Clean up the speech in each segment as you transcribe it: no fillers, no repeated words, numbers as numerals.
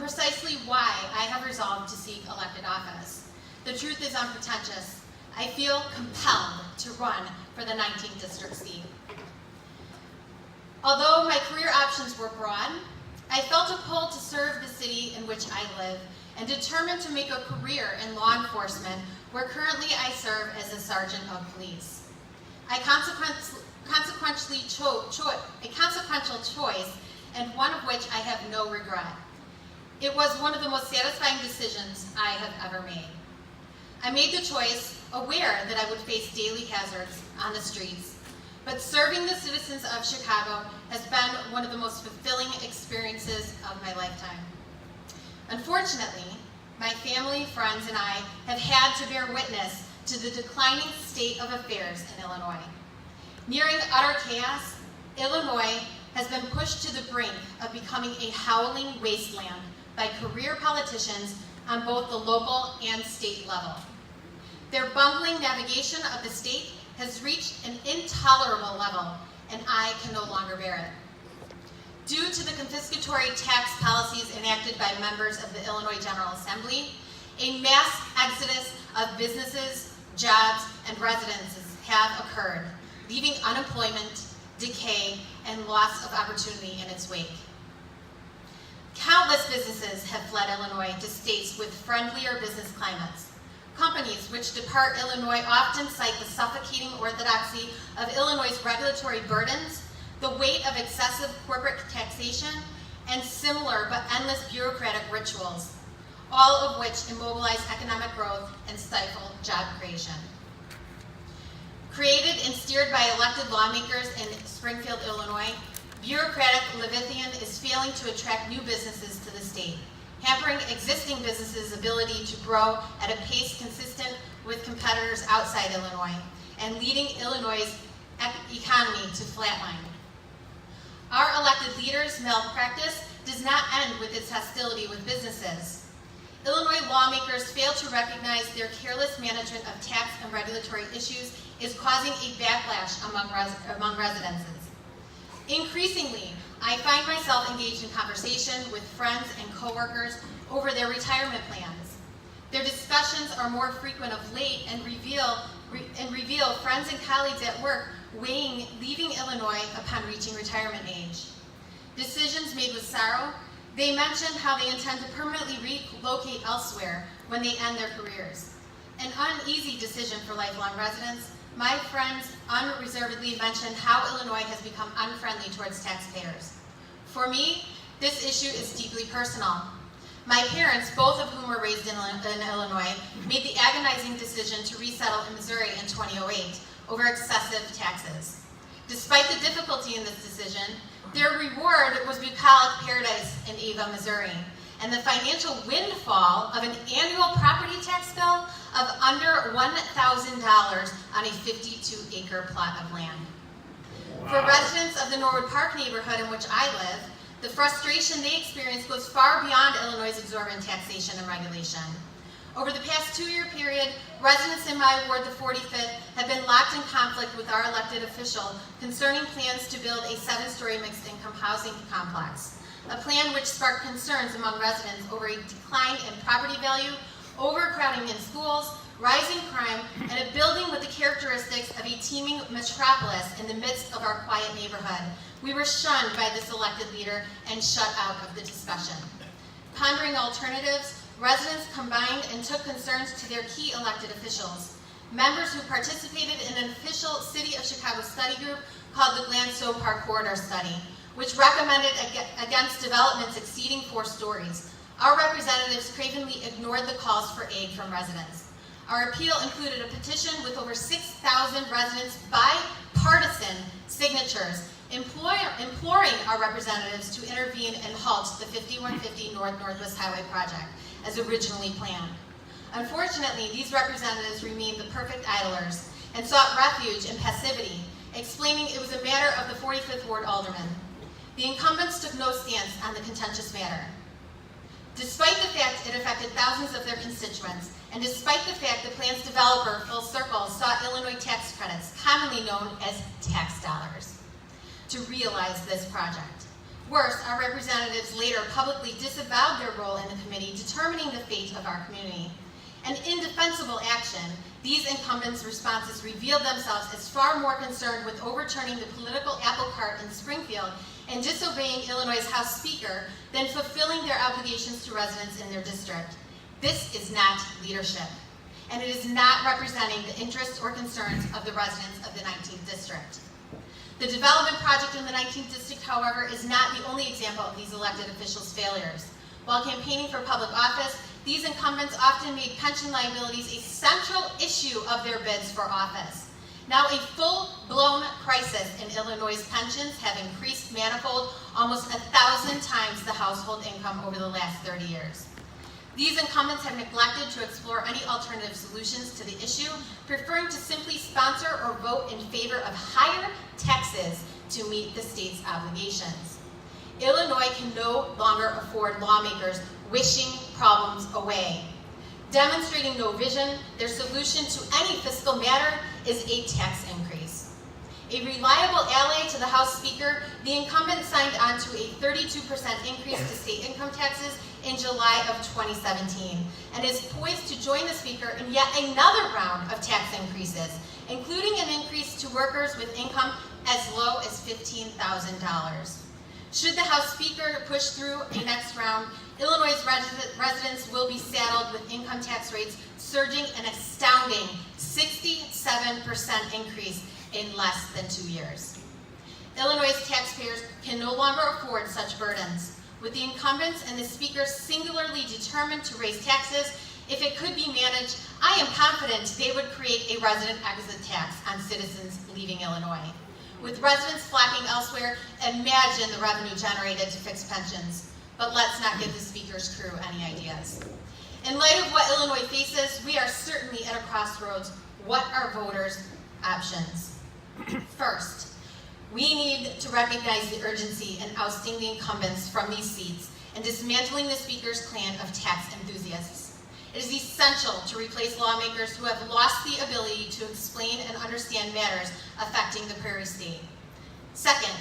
precisely why I have resolved to seek elected office. The truth is unpretentious. I feel compelled to run for the 19th district seat. Although my career options were broad, I felt a pull to serve the city in which I live and determined to make a career in law enforcement, where currently I serve as a sergeant of police. A consequential choice, and one of which I have no regret. It was one of the most satisfying decisions I have ever made. I made the choice aware that I would face daily hazards on the streets, but serving the citizens of Chicago has been one of the most fulfilling experiences of my lifetime. Unfortunately, my family, friends, and I have had to bear witness to the declining state of affairs in Illinois. Nearing utter chaos, Illinois has been pushed to the brink of becoming a howling wasteland by career politicians on both the local and state level. Their bungling navigation of the state has reached an intolerable level, and I can no longer bear it. Due to the confiscatory tax policies enacted by members of the Illinois General Assembly, a mass exodus of businesses, jobs, and residences have occurred, leaving unemployment, decay, and loss of opportunity in its wake. Countless businesses have fled Illinois to states with friendlier business climates. Companies which depart Illinois often cite the suffocating orthodoxy of Illinois' regulatory burdens, the weight of excessive corporate taxation, and similar but endless bureaucratic rituals, all of which immobilize economic growth and stifle job creation. Created and steered by elected lawmakers in Springfield, Illinois, bureaucratic Leviathan is failing to attract new businesses to the state, hampering existing businesses' ability to grow at a pace consistent with competitors outside Illinois, and leading Illinois' economy to flatline. Our elected leaders' malpractice does not end with its hostility with businesses. Illinois lawmakers fail to recognize their careless management of tax and regulatory issues is causing a backlash among residences. Increasingly, I find myself engaged in conversation with friends and coworkers over their retirement plans. Their discussions are more frequent of late and reveal friends and colleagues at work weighing leaving Illinois upon reaching retirement age. Decisions made with sorrow, they mention how they intend to permanently relocate elsewhere when they end their careers. An uneasy decision for lifelong residents. My friends unreservedly mentioned how Illinois has become unfriendly towards taxpayers. For me, this issue is deeply personal. My parents, both of whom were raised in Illinois, made the agonizing decision to resettle in Missouri in 2008 over excessive taxes. Despite the difficulty in this decision, their reward was bucolic paradise in Ava, Missouri, and the financial windfall of an annual property tax bill of under $1,000 on a 52-acre plot of land. Wow. For residents of the Norwood Park neighborhood in which I live, the frustration they experience goes far beyond Illinois' exorbitant taxation and regulation. Over the past 2-year period, residents in my ward, the 45th, have been locked in conflict with our elected official concerning plans to build a 7-story mixed-income housing complex, a plan which sparked concerns among residents over a decline in property value, overcrowding in schools, rising crime, and a building with the characteristics of a teeming metropolis in the midst of our quiet neighborhood. We were shunned by this elected leader and shut out of the discussion. Pondering alternatives, residents combined and took concerns to their key elected officials. Members who participated in an official City of Chicago study group called the Glanso Park Corridor Study, which recommended against developments exceeding 4 stories. Our representatives cravenly ignored the calls for aid from residents. Our appeal included a petition with over 6,000 residents' bipartisan signatures, imploring our representatives to intervene and halt the 5150 Northwest Highway project as originally planned. Unfortunately, these representatives remained the perfect idlers and sought refuge in passivity, explaining it was a matter of the 45th Ward aldermen. The incumbents took no stance on the contentious matter. Despite the fact it affected thousands of their constituents, and despite the fact the plan's developer, Full Circle, sought Illinois tax credits, commonly known as tax dollars, to realize this project. Worse, our representatives later publicly disavowed their role in the committee determining the fate of our community. An indefensible action, these incumbents' responses revealed themselves as far more concerned with overturning the political apple cart in Springfield and disobeying Illinois' House Speaker than fulfilling their obligations to residents in their district. This is not leadership, and it is not representing the interests or concerns of the residents of the 19th District. The development project in the 19th District, however, is not the only example of these elected officials' failures. While campaigning for public office, these incumbents often made pension liabilities a central issue of their bids for office. Now a full-blown crisis in Illinois' pensions have increased manifold almost 1,000 times the household income over the last 30 years. These incumbents have neglected to explore any alternative solutions to the issue, preferring to simply sponsor or vote in favor of higher taxes to meet the state's obligations. Illinois can no longer afford lawmakers wishing problems away. Demonstrating no vision, their solution to any fiscal matter is a tax increase. A reliable ally to the House Speaker, the incumbent signed on to a 32% increase to state income taxes in July of 2017 and is poised to join the Speaker in yet another round of tax increases, including an increase to workers with income as low as $15,000. Should the House Speaker push through a next round, Illinois residents will be saddled with income tax rates surging an astounding 67% increase in less than 2 years. Illinois taxpayers can no longer afford such burdens. With the incumbents and the Speaker singularly determined to raise taxes, if it could be managed, I am confident they would create a resident exit tax on citizens leaving Illinois. With residents flocking elsewhere, imagine the revenue generated to fix pensions. But let's not give the Speaker's crew any ideas. In light of what Illinois faces, we are certainly at a crossroads. What are voters' options? First, we need to recognize the urgency in ousting the incumbents from these seats and dismantling the Speaker's clan of tax enthusiasts. It is essential to replace lawmakers who have lost the ability to explain and understand matters affecting the Prairie State. Second,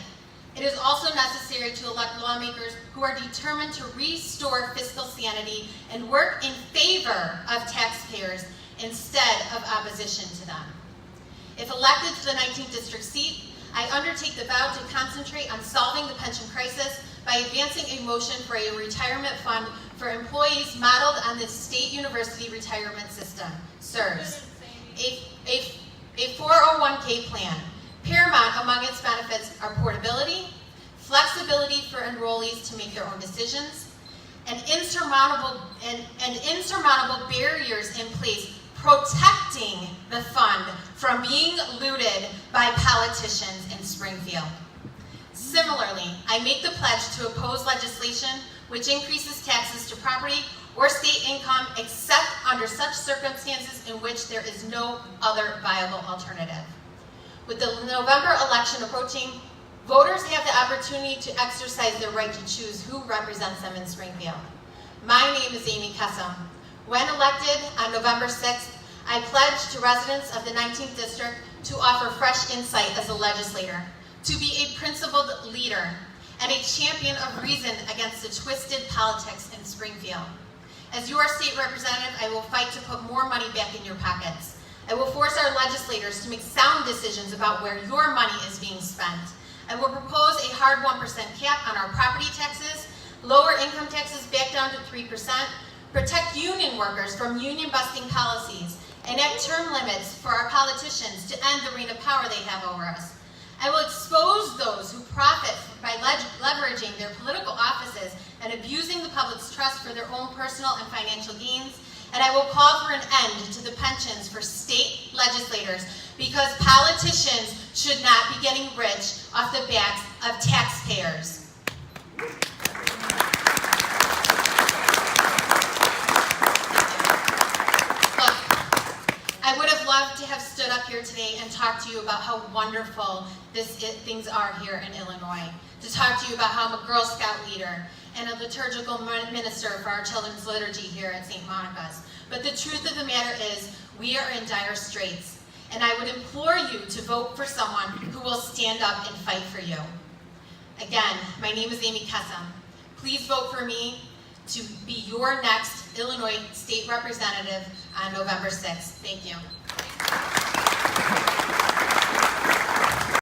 it is also necessary to elect lawmakers who are determined to restore fiscal sanity and work in favor of taxpayers instead of opposition to them. If elected to the 19th District seat, I undertake the vow to concentrate on solving the pension crisis by advancing a motion for a retirement fund for employees modeled on the State University retirement system, SERS, a 401k plan. Paramount among its benefits are portability, flexibility for enrollees to make their own decisions, and insurmountable barriers in place protecting the fund from being looted by politicians in Springfield. Similarly, I make the pledge to oppose legislation which increases taxes to property or state income except under such circumstances in which there is no other viable alternative. With the November election approaching, voters have the opportunity to exercise their right to choose who represents them in Springfield. My name is Ammie Kessem. When elected on November 6th, I pledge to residents of the 19th District to offer fresh insight as a legislator, to be a principled leader, and a champion of reason against the twisted politics in Springfield. As your state representative, I will fight to put more money back in your pockets. I will force our legislators to make sound decisions about where your money is being spent. I will propose a hard 1% cap on our property taxes, lower income taxes back down to 3%, protect union workers from union-busting policies, enact term limits for our politicians to end the reign of power they have over us. I will expose those who profit by leveraging their political offices and abusing the public's trust for their own personal and financial gains. And I will call for an end to the pensions for state legislators because politicians should not be getting rich off the backs of taxpayers. I would have loved to have stood up here today and talked to you about how wonderful things are here in Illinois, to talk to you about how I'm a Girl Scout leader and a liturgical minister for our children's liturgy here at St. Monica's. But the truth of the matter is, we are in dire straits, and I would implore you to vote for someone who will stand up and fight for you. Again, my name is Ammie Kessem. Please vote for me to be your next Illinois State Representative on November 6th. Thank you.